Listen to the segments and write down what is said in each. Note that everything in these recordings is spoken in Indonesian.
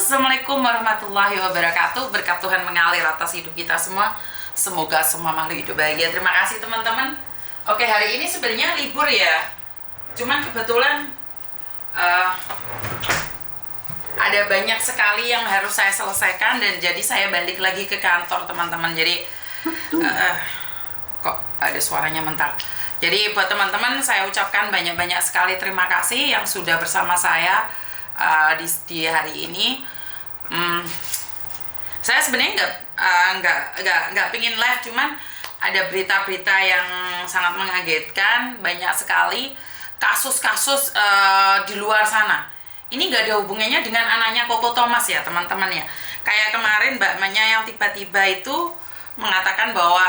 Assalamualaikum warahmatullahi wabarakatuh. Berkat Tuhan mengalir atas hidup kita semua. Semoga semua makhluk hidup bahagia. Terima kasih teman-teman. Oke, hari ini sebenarnya libur ya. Cuman kebetulan ada banyak sekali yang harus saya selesaikan. Dan jadi saya balik lagi ke kantor teman-teman. Jadi kok ada suaranya mental. Jadi buat teman-teman saya ucapkan banyak-banyak sekali terima kasih yang sudah bersama saya di hari ini. Saya sebenarnya nggak pingin live, cuman ada berita-berita yang sangat mengagetkan, banyak sekali kasus-kasus di luar sana. Ini nggak ada hubungannya dengan anaknya Koko Thomas ya teman-teman ya. Kayak kemarin Mbak Manya yang tiba-tiba itu mengatakan bahwa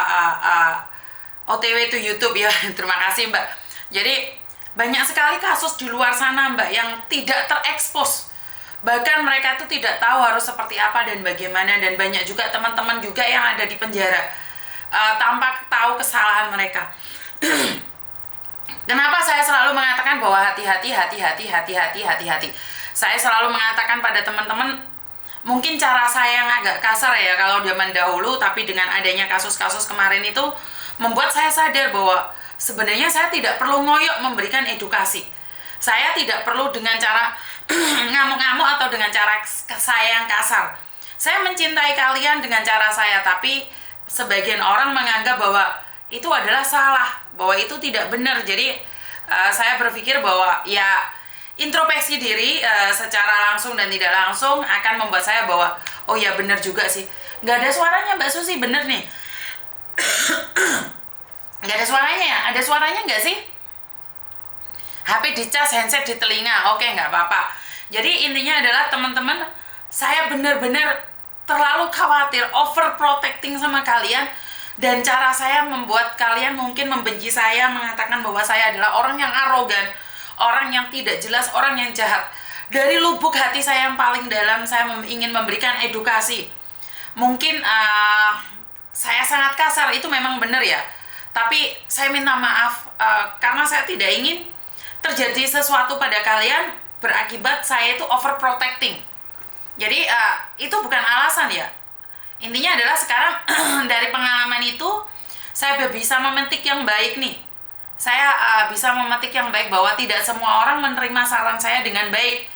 OTW to YouTube ya. Terima kasih Mbak. Jadi banyak sekali kasus di luar sana Mbak yang tidak terekspos. Bahkan mereka itu tidak tahu harus seperti apa dan bagaimana. Dan banyak juga teman-teman juga yang ada di penjara tanpa tahu kesalahan mereka. Kenapa saya selalu mengatakan bahwa hati-hati. Saya selalu mengatakan pada teman-teman, mungkin cara saya yang agak kasar ya kalau zaman dahulu, tapi dengan adanya kasus-kasus kemarin itu membuat saya sadar bahwa sebenarnya saya tidak perlu ngoyok memberikan edukasi. Saya tidak perlu dengan cara ngamuk-ngamuk atau dengan cara saya yang kasar. Saya mencintai kalian dengan cara saya, tapi sebagian orang menganggap bahwa itu adalah salah, bahwa itu tidak benar. Jadi saya berpikir bahwa ya introspeksi diri secara langsung dan tidak langsung akan membuat saya bahwa oh ya benar juga sih. Nggak ada suaranya Mbak Susi, bener nih. Nggak ada suaranya ya? Ada suaranya nggak sih? HP dicas, handset di telinga. Oke, nggak apa-apa. Jadi intinya adalah teman-teman, saya benar-benar terlalu khawatir, overprotecting sama kalian. Dan cara saya membuat kalian mungkin membenci saya, mengatakan bahwa saya adalah orang yang arogan, orang yang tidak jelas, orang yang jahat. Dari lubuk hati saya yang paling dalam, saya ingin memberikan edukasi. Mungkin saya sangat kasar, itu memang benar ya. Tapi saya minta maaf karena saya tidak ingin terjadi sesuatu pada kalian berakibat saya itu overprotecting. Jadi itu bukan alasan ya. Intinya adalah sekarang dari pengalaman itu saya bisa memetik yang baik nih. Saya bisa memetik yang baik bahwa tidak semua orang menerima saran saya dengan baik.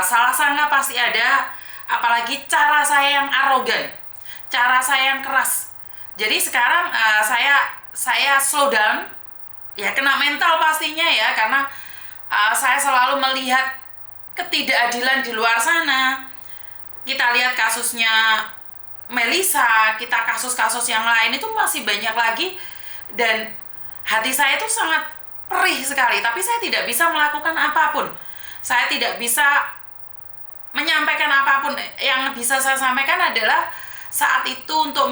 Salah sangka pasti ada, apalagi cara saya yang arogan, cara saya yang keras. Jadi sekarang saya slow down, ya kena mental pastinya ya, karena saya selalu melihat ketidakadilan di luar sana. Kita lihat kasusnya Melissa, kita kasus-kasus yang lain itu masih banyak lagi, dan hati saya itu sangat perih sekali, tapi saya tidak bisa melakukan apapun. Saya tidak bisa menyampaikan apapun. Yang bisa saya sampaikan adalah saat itu untuk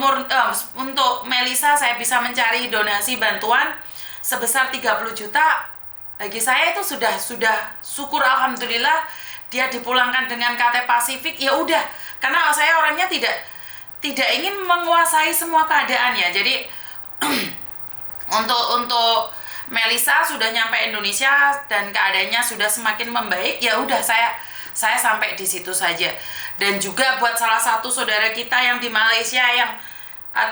Melissa saya bisa mencari donasi bantuan sebesar 30 juta. Bagi saya itu sudah syukur, alhamdulillah dia dipulangkan dengan KT Pasifik. Ya udah, karena saya orangnya tidak ingin menguasai semua keadaannya. Jadi untuk Melissa sudah nyampe Indonesia dan keadaannya sudah semakin membaik. Ya udah, saya sampai di situ saja. Dan juga buat salah satu saudara kita yang di Malaysia yang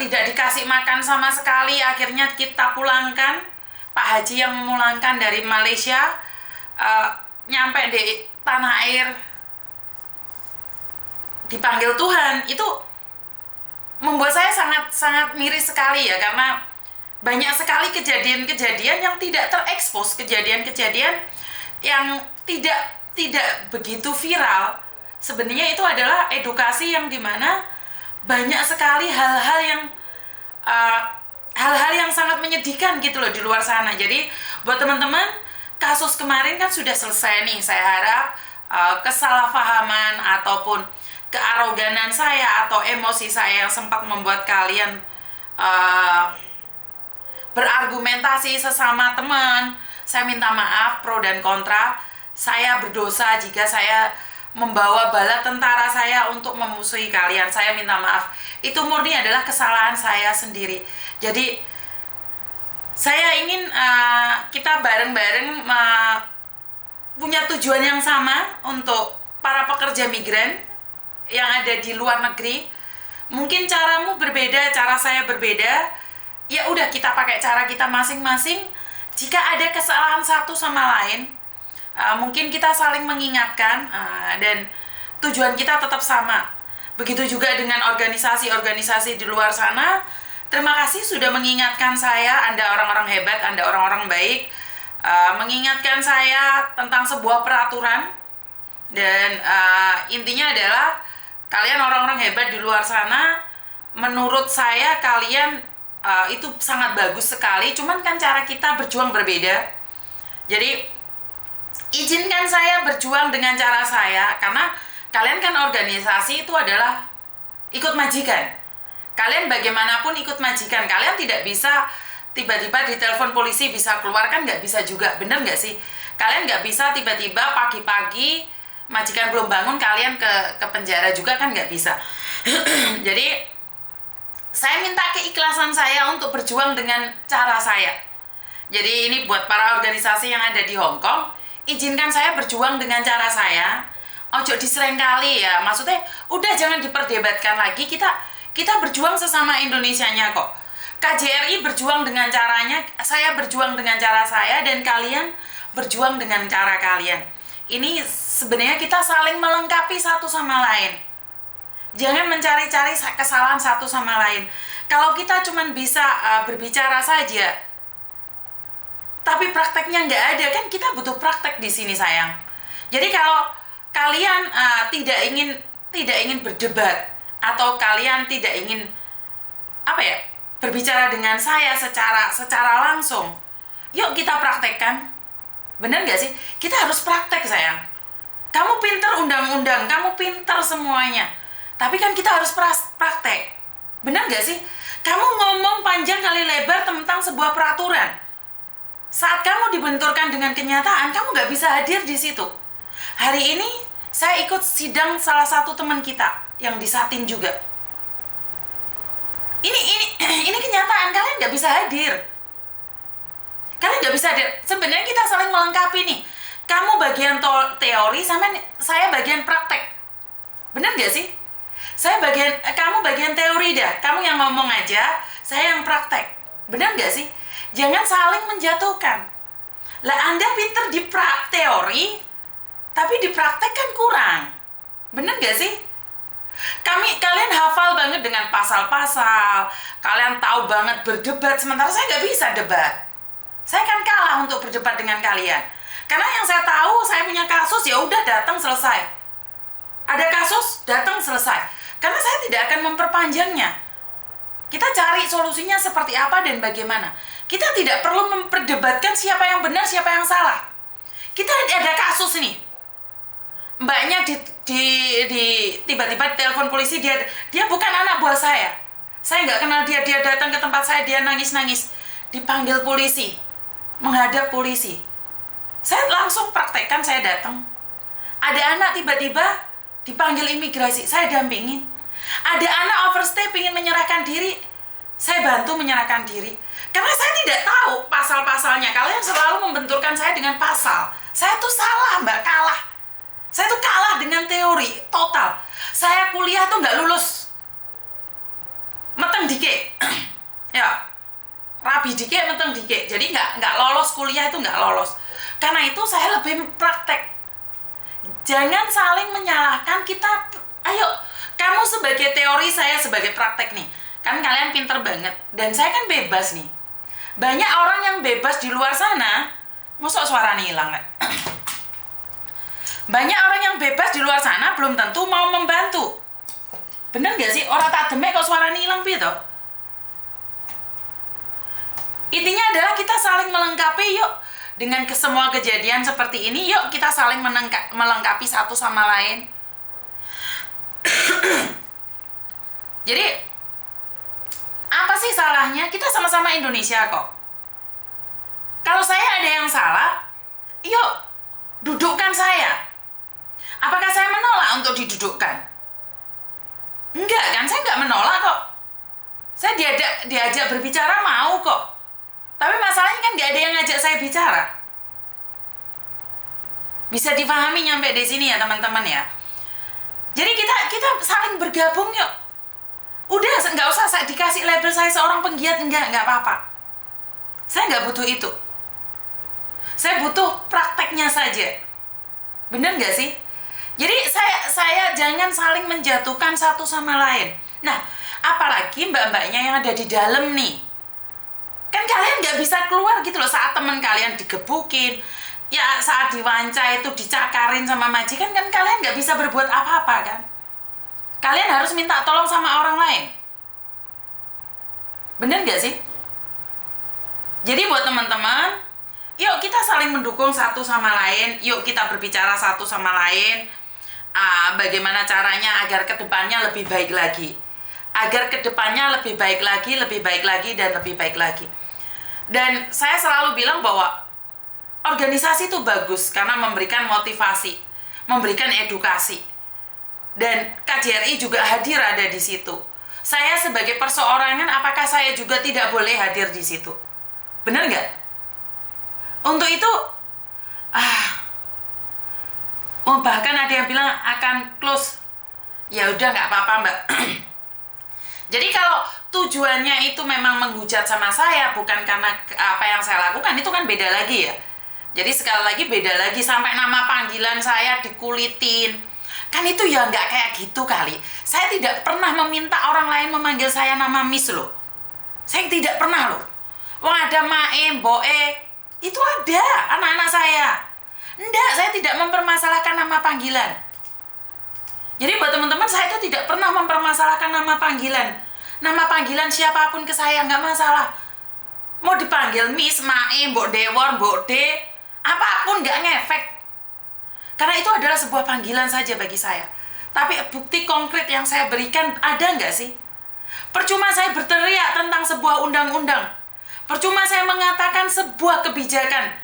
tidak dikasih makan sama sekali, akhirnya kita pulangkan. Pak Haji yang memulangkan dari Malaysia nyampe di tanah air, dipanggil Tuhan. Itu membuat saya sangat miris sekali ya, karena banyak sekali kejadian-kejadian yang tidak terekspos, kejadian-kejadian yang tidak begitu viral. Sebenarnya itu adalah edukasi yang dimana banyak sekali hal-hal yang sangat menyedihkan gitu loh di luar sana. Jadi buat teman-teman, kasus kemarin kan sudah selesai nih. Saya harap kesalahpahaman ataupun kearoganan saya atau emosi saya yang sempat membuat kalian berargumentasi sesama teman, saya minta maaf, pro dan kontra. Saya berdosa jika saya membawa bala tentara saya untuk memusuhi kalian. Saya minta maaf. Itu murni adalah kesalahan saya sendiri. Jadi saya ingin kita bareng-bareng punya tujuan yang sama untuk para pekerja migran yang ada di luar negeri, mungkin caramu berbeda, cara saya berbeda. Ya udah, kita pakai cara kita masing-masing. Jika ada kesalahan satu sama lain, mungkin kita saling mengingatkan, dan tujuan kita tetap sama. Begitu juga dengan organisasi-organisasi di luar sana. Terima kasih sudah mengingatkan saya, Anda orang-orang hebat, Anda orang-orang baik, mengingatkan saya tentang sebuah peraturan. Dan intinya adalah kalian orang-orang hebat di luar sana. Menurut saya kalian itu sangat bagus sekali. Cuman kan cara kita berjuang berbeda. Jadi izinkan saya berjuang dengan cara saya, karena kalian kan organisasi itu adalah ikut majikan. Kalian bagaimanapun ikut majikan. Kalian tidak bisa tiba-tiba ditelepon polisi bisa keluar, kan nggak bisa juga. Bener nggak sih? Kalian nggak bisa tiba-tiba pagi-pagi majikan belum bangun kalian ke penjara juga, kan nggak bisa. Jadi saya minta keikhlasan saya untuk berjuang dengan cara saya. Jadi ini buat para organisasi yang ada di Hong Kong, izinkan saya berjuang dengan cara saya. Ojo diserengkali ya, maksudnya udah jangan diperdebatkan lagi. Kita berjuang sesama Indonesianya kok. KJRI berjuang dengan caranya, saya berjuang dengan cara saya, dan kalian berjuang dengan cara kalian. Ini sebenarnya kita saling melengkapi satu sama lain. Jangan mencari-cari kesalahan satu sama lain. Kalau kita cuma bisa berbicara saja, tapi prakteknya nggak ada, kan kita butuh praktek di sini sayang. Jadi kalau kalian tidak ingin berdebat, atau kalian tidak ingin berbicara dengan saya secara langsung, yuk kita praktekkan. Bener nggak sih? Kita harus praktek sayang. Kamu pinter undang-undang, kamu pinter semuanya, tapi kan kita harus praktek. Bener nggak sih? Kamu ngomong panjang kali lebar tentang sebuah peraturan, saat kamu dibenturkan dengan kenyataan, kamu nggak bisa hadir di situ. Hari ini saya ikut sidang salah satu teman kita yang di Satin juga. Ini kenyataan, kalian nggak bisa hadir. Kalian nggak bisa hadir. Sebenarnya kita saling melengkapi nih. Kamu bagian teori, sama saya bagian praktek. Bener nggak sih? Kamu bagian teori dah. Kamu yang ngomong aja, saya yang praktek. Bener nggak sih? Jangan saling menjatuhkan. Lah Anda pinter di teori, tapi di praktek kan kurang. Bener nggak sih? Kalian hafal banget dengan pasal-pasal, kalian tahu banget berdebat, sementara saya nggak bisa debat. Saya kan kalah untuk berdebat dengan kalian, karena yang saya tahu, saya punya kasus, ya udah datang selesai. Ada kasus, datang selesai. Karena saya tidak akan memperpanjangnya. Kita cari solusinya seperti apa dan bagaimana. Kita tidak perlu memperdebatkan siapa yang benar, siapa yang salah. Kita ada kasus nih. Mbaknya tiba-tiba telepon polisi, dia bukan anak buah saya. Saya nggak kenal dia datang ke tempat saya, dia nangis-nangis. Dipanggil polisi, menghadap polisi. Saya langsung praktekkan, saya datang. Ada anak tiba-tiba dipanggil imigrasi, saya dampingin. Ada anak overstay ingin menyerahkan diri, saya bantu menyerahkan diri. Karena saya tidak tahu pasal-pasalnya. Kalian selalu membenturkan saya dengan pasal. Saya tuh salah mbak, kalah. Saya tuh kalah dengan teori, total. Saya kuliah tuh nggak lulus. Meteng dikit. Ya, rabi dikit, meteng dikit. Jadi nggak lolos kuliah, itu nggak lolos. Karena itu saya lebih praktek. Jangan saling menyalahkan kita. Ayo, kamu sebagai teori, saya sebagai praktek nih. Kan kalian pinter banget. Dan saya kan bebas nih. Banyak orang yang bebas di luar sana. Masa suaranya hilang kan? Banyak orang yang bebas di luar sana belum tentu mau membantu. Bener gak sih? Orang tak demek kok suaranya hilang gitu. Intinya adalah kita saling melengkapi yuk. Dengan semua kejadian seperti ini, yuk kita saling melengkapi satu sama lain. Jadi, apa sih salahnya? Kita sama-sama Indonesia kok. Kalau saya ada yang salah, yuk dudukkan saya. Apakah saya menolak untuk didudukkan? Enggak kan, saya enggak menolak kok. Saya diajak berbicara mau kok. Tapi masalahnya kan enggak ada yang ngajak saya bicara. Bisa dipahami nyampe di sini ya teman-teman ya. Jadi kita saling bergabung yuk. Udah, nggak usah saya dikasih label saya seorang penggiat, nggak apa-apa. Saya nggak butuh itu. Saya butuh prakteknya saja. Bener nggak sih? Jadi saya jangan saling menjatuhkan satu sama lain. Nah, apalagi mbak-mbaknya yang ada di dalam nih. Kan kalian nggak bisa keluar gitu loh saat teman kalian digebukin. Ya saat diwancai itu dicakarin sama majikan, kan kalian nggak bisa berbuat apa-apa kan. Kalian harus minta tolong sama orang lain. Bener nggak sih? Jadi buat teman-teman, yuk kita saling mendukung satu sama lain. Yuk kita berbicara satu sama lain. Bagaimana caranya agar kedepannya lebih baik lagi. Agar kedepannya lebih baik lagi, lebih baik lagi, dan lebih baik lagi. Dan saya selalu bilang bahwa organisasi itu bagus karena memberikan motivasi, memberikan edukasi. Dan KJRI juga hadir ada di situ. Saya sebagai perseorangan, apakah saya juga tidak boleh hadir di situ? Benar nggak? Untuk itu, bahkan ada yang bilang akan close. Ya udah nggak apa-apa mbak. Jadi kalau tujuannya itu memang menghujat sama saya, bukan karena apa yang saya lakukan, itu kan beda lagi ya. Jadi sekali lagi beda lagi, sampai nama panggilan saya dikulitin. Kan itu ya nggak kayak gitu kali. Saya tidak pernah meminta orang lain memanggil saya nama Miss loh. Saya tidak pernah loh. Wong ada Mae, Boe, itu ada anak-anak saya. Enggak, saya tidak mempermasalahkan nama panggilan. Jadi buat teman-teman, saya itu tidak pernah mempermasalahkan nama panggilan. Nama panggilan siapapun ke saya, nggak masalah. Mau dipanggil Miss, Mae, Mbok Dewor, Mbok D, apapun nggak ngefek. Karena itu adalah sebuah panggilan saja bagi saya. Tapi bukti konkret yang saya berikan ada nggak sih? Percuma saya berteriak tentang sebuah undang-undang. Percuma saya mengatakan sebuah kebijakan.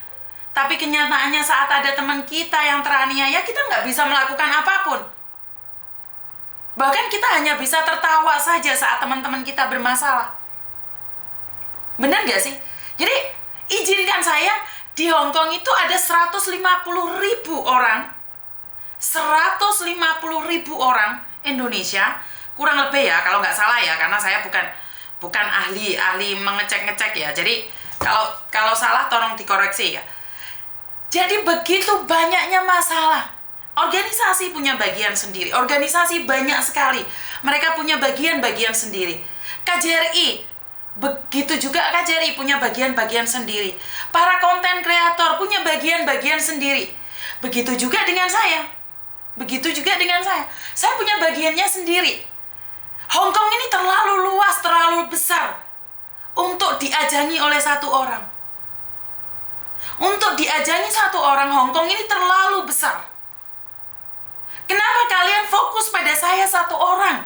Tapi kenyataannya saat ada teman kita yang teraniaya, kita nggak bisa melakukan apapun. Bahkan kita hanya bisa tertawa saja saat teman-teman kita bermasalah. Benar nggak sih? Jadi izinkan saya, di Hong Kong itu ada 150.000 orang. 150.000 orang Indonesia, kurang lebih ya, kalau nggak salah ya, karena saya bukan ahli mengecek-ngecek ya. Jadi kalau salah tolong dikoreksi ya. Jadi begitu banyaknya masalah. Organisasi punya bagian sendiri. Organisasi banyak sekali. Mereka punya bagian-bagian sendiri. KJRI, begitu juga KJRI punya bagian-bagian sendiri. Para konten kreator punya bagian-bagian sendiri. Begitu juga dengan saya. Begitu juga dengan saya. Saya punya bagiannya sendiri. Hong Kong ini terlalu luas, terlalu besar untuk diajangi oleh satu orang. Untuk diajangi satu orang, Hong Kong ini terlalu besar. Kenapa kalian fokus pada saya satu orang?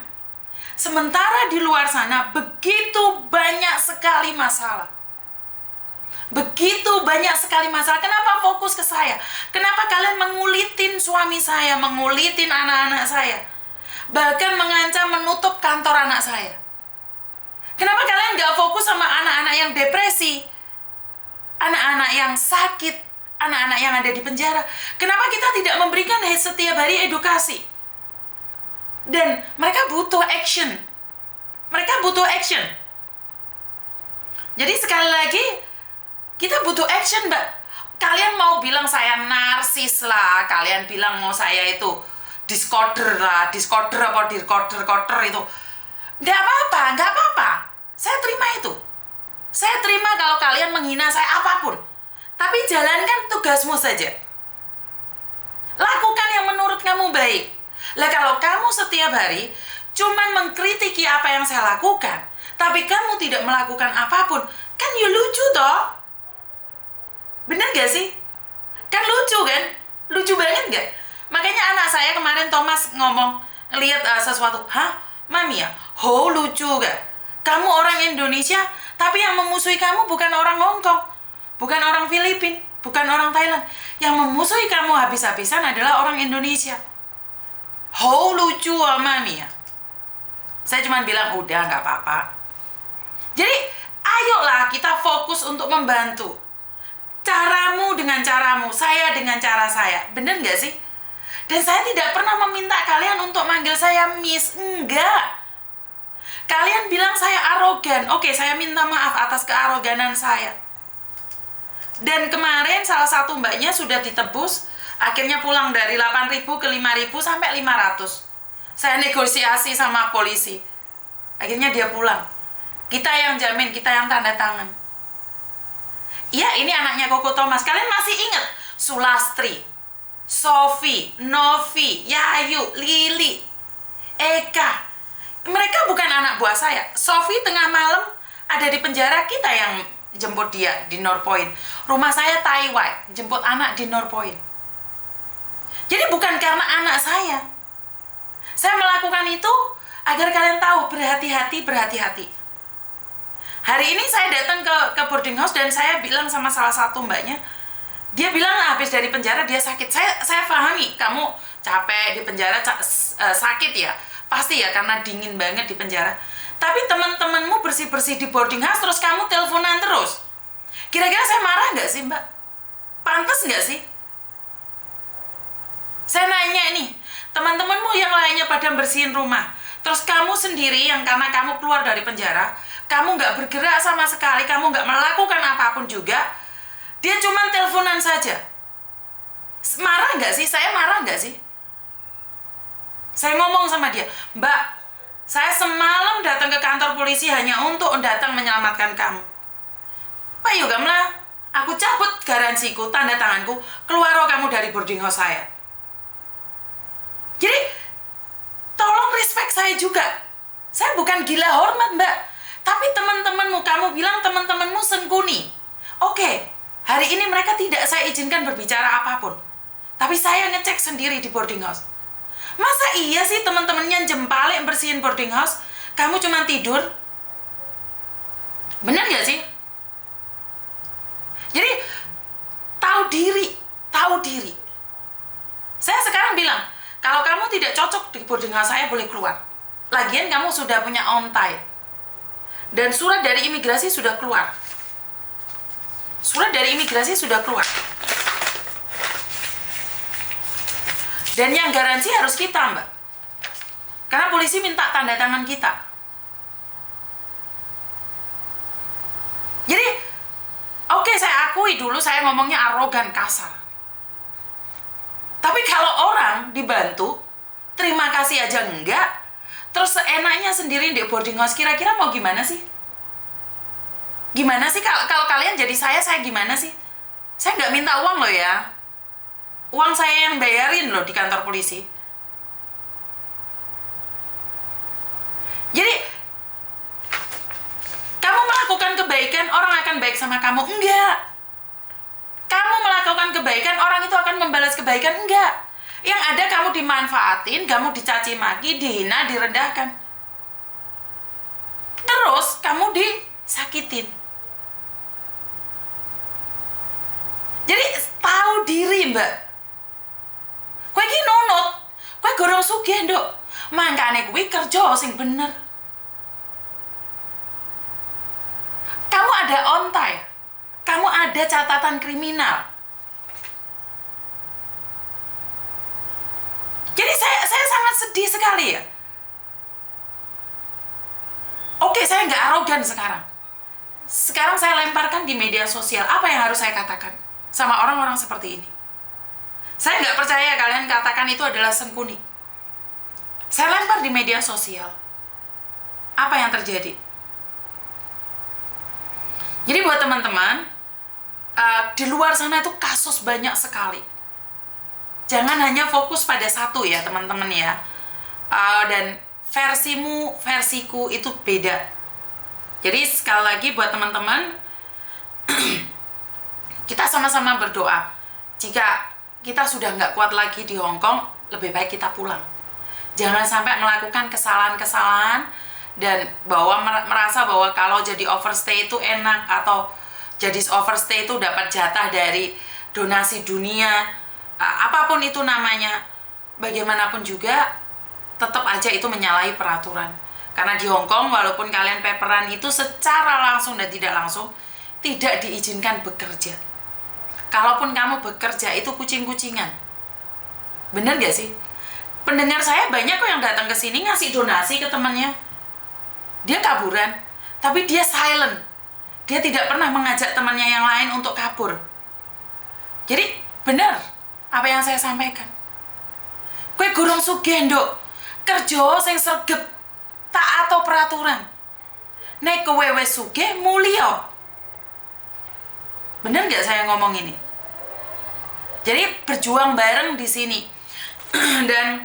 Sementara di luar sana begitu banyak sekali masalah. Begitu banyak sekali masalah. Kenapa fokus ke saya? Kenapa kalian mengulitin suami saya, mengulitin anak-anak saya? Bahkan mengancam menutup kantor anak saya. Kenapa kalian gak fokus sama anak-anak yang depresi? Anak-anak yang sakit, anak-anak yang ada di penjara. Kenapa kita tidak memberikan setiap hari edukasi? Dan mereka butuh action. Mereka butuh action. Jadi sekali lagi, kita butuh action, Mbak. Kalian mau bilang saya narsis lah, kalian bilang mau saya itu diskoder lah, diskoder apa dirkoder-koder itu. Nggak apa-apa. Saya terima itu. Saya terima kalau kalian menghina saya apapun. Tapi jalankan tugasmu saja. Lakukan yang menurut kamu baik. Lah kalau kamu setiap hari cuman mengkritiki apa yang saya lakukan, tapi kamu tidak melakukan apapun, kan you lucu toh? Bener gak sih? Kan lucu kan? Lucu banget gak? Makanya anak saya kemarin Thomas ngomong, lihat sesuatu, hah? Mami ya? Ho, lucu gak? Kamu orang Indonesia, tapi yang memusuhi kamu bukan orang Hong Kong, bukan orang Filipina, bukan orang Thailand. Yang memusuhi kamu habis-habisan adalah orang Indonesia. Ho, lucu Mami ya? Saya cuma bilang, udah gak apa-apa. Jadi, ayolah kita fokus untuk membantu. Caramu dengan caramu, saya dengan cara saya. Bener gak sih? Dan saya tidak pernah meminta kalian untuk manggil saya Miss. Enggak. Kalian bilang saya arogan. Oke, saya minta maaf atas kearoganan saya. Dan kemarin salah satu mbaknya sudah ditebus, akhirnya pulang dari 8.000 ke 5.000 sampai 500. Saya negosiasi sama polisi. Akhirnya dia pulang. Kita yang jamin, kita yang tanda tangan. Iya, ini anaknya Koko Thomas. Kalian masih ingat? Sulastri, Sofi, Novi, Yayu, Lili, Eka. Mereka bukan anak buah saya. Sofi tengah malam ada di penjara, kita yang jemput dia di North Point. Rumah saya Taiwan, jemput anak di North Point. Jadi bukan karena anak saya. Saya melakukan itu agar kalian tahu, berhati-hati, berhati-hati. Hari ini saya datang ke boarding house dan saya bilang sama salah satu mbaknya, dia bilang habis dari penjara dia sakit. Saya pahami, kamu capek di penjara, sakit ya. Pasti ya, karena dingin banget di penjara. Tapi teman-temanmu bersih-bersih di boarding house, terus kamu teleponan terus. Kira-kira saya marah nggak sih, Mbak? Pantas nggak sih? Saya nanya ini, teman-temanmu yang lainnya pada bersihin rumah, terus kamu sendiri yang karena kamu keluar dari penjara, kamu nggak bergerak sama sekali, kamu nggak melakukan apapun juga, dia cuma teleponan saja. Marah nggak sih? Saya marah nggak sih? Saya ngomong sama dia, Mbak, saya semalam datang ke kantor polisi hanya untuk datang menyelamatkan kamu. Pak Yogamlah, aku cabut garansiku, tanda tanganku, keluar kamu dari boarding house saya. Jadi, tolong respect saya juga. Saya bukan gila hormat, Mbak. Tapi teman-temanmu, kamu bilang teman-temanmu sengkuni. Oke, hari ini mereka tidak saya izinkan berbicara apapun. Tapi saya ngecek sendiri di boarding house. Masa iya sih teman-temannya jempalik bersihin boarding house, kamu cuma tidur? Benar gak sih? Jadi, tahu diri. Saya sekarang bilang, kalau kamu tidak cocok di boarding house saya, boleh keluar. Lagian kamu sudah punya ontai. Dan surat dari imigrasi sudah keluar. Dan yang garansi harus kita, Mbak. Karena polisi minta tanda tangan kita. Jadi, oke, saya akui dulu saya ngomongnya arogan, kasar. Tapi kalau orang dibantu, terima kasih aja enggak, terus seenaknya sendiri di boarding house, kira-kira mau gimana sih? Gimana sih kalau kalian jadi saya gimana sih? Saya nggak minta uang loh ya. Uang saya yang bayarin loh di kantor polisi. Jadi, kamu melakukan kebaikan, orang akan baik sama kamu? Enggak. Kamu melakukan kebaikan, orang itu akan membalas kebaikan? Enggak. Yang ada kamu dimanfaatin, kamu dicaci maki, dihina, direndahkan. Terus kamu disakitin. Jadi, tahu diri, Mbak. Kowe iki nunut, kowe gorong sugih, Nduk. Mangkane kuwi kerja sing bener. Kamu ada ontai. Kamu ada catatan kriminal. Jadi saya sangat sedih sekali ya. Oke, saya nggak arogan sekarang. Sekarang saya lemparkan di media sosial. Apa yang harus saya katakan sama orang-orang seperti ini? Saya nggak percaya kalian katakan itu adalah sengkuni. Saya lempar di media sosial. Apa yang terjadi? Jadi buat teman-teman, di luar sana itu kasus banyak sekali. Jangan hanya fokus pada satu ya teman-teman ya. Dan versimu, versiku itu beda. Jadi sekali lagi buat teman-teman, kita sama-sama berdoa. Jika kita sudah nggak kuat lagi di Hong Kong, lebih baik kita pulang. Jangan sampai melakukan kesalahan-kesalahan dan merasa bahwa kalau jadi overstay itu enak, atau jadi overstay itu dapat jatah dari donasi dunia, apapun itu namanya. Bagaimanapun juga, tetap aja itu menyalahi peraturan. Karena di Hong Kong, walaupun kalian paperan itu secara langsung dan tidak langsung, tidak diizinkan bekerja. Kalaupun kamu bekerja itu kucing-kucingan. Bener gak sih? Pendengar saya banyak kok yang datang ke sini ngasih donasi ke temannya. Dia kaburan, tapi dia silent. Dia tidak pernah mengajak temannya yang lain untuk kabur. Jadi benar apa yang saya sampaikan. Kowe gurung sugih, Nduk. Kerja sing sregep, tak ato peraturan. Nek kowe wis sugih mulya. Bener nggak saya ngomong ini? Jadi berjuang bareng di sini. Dan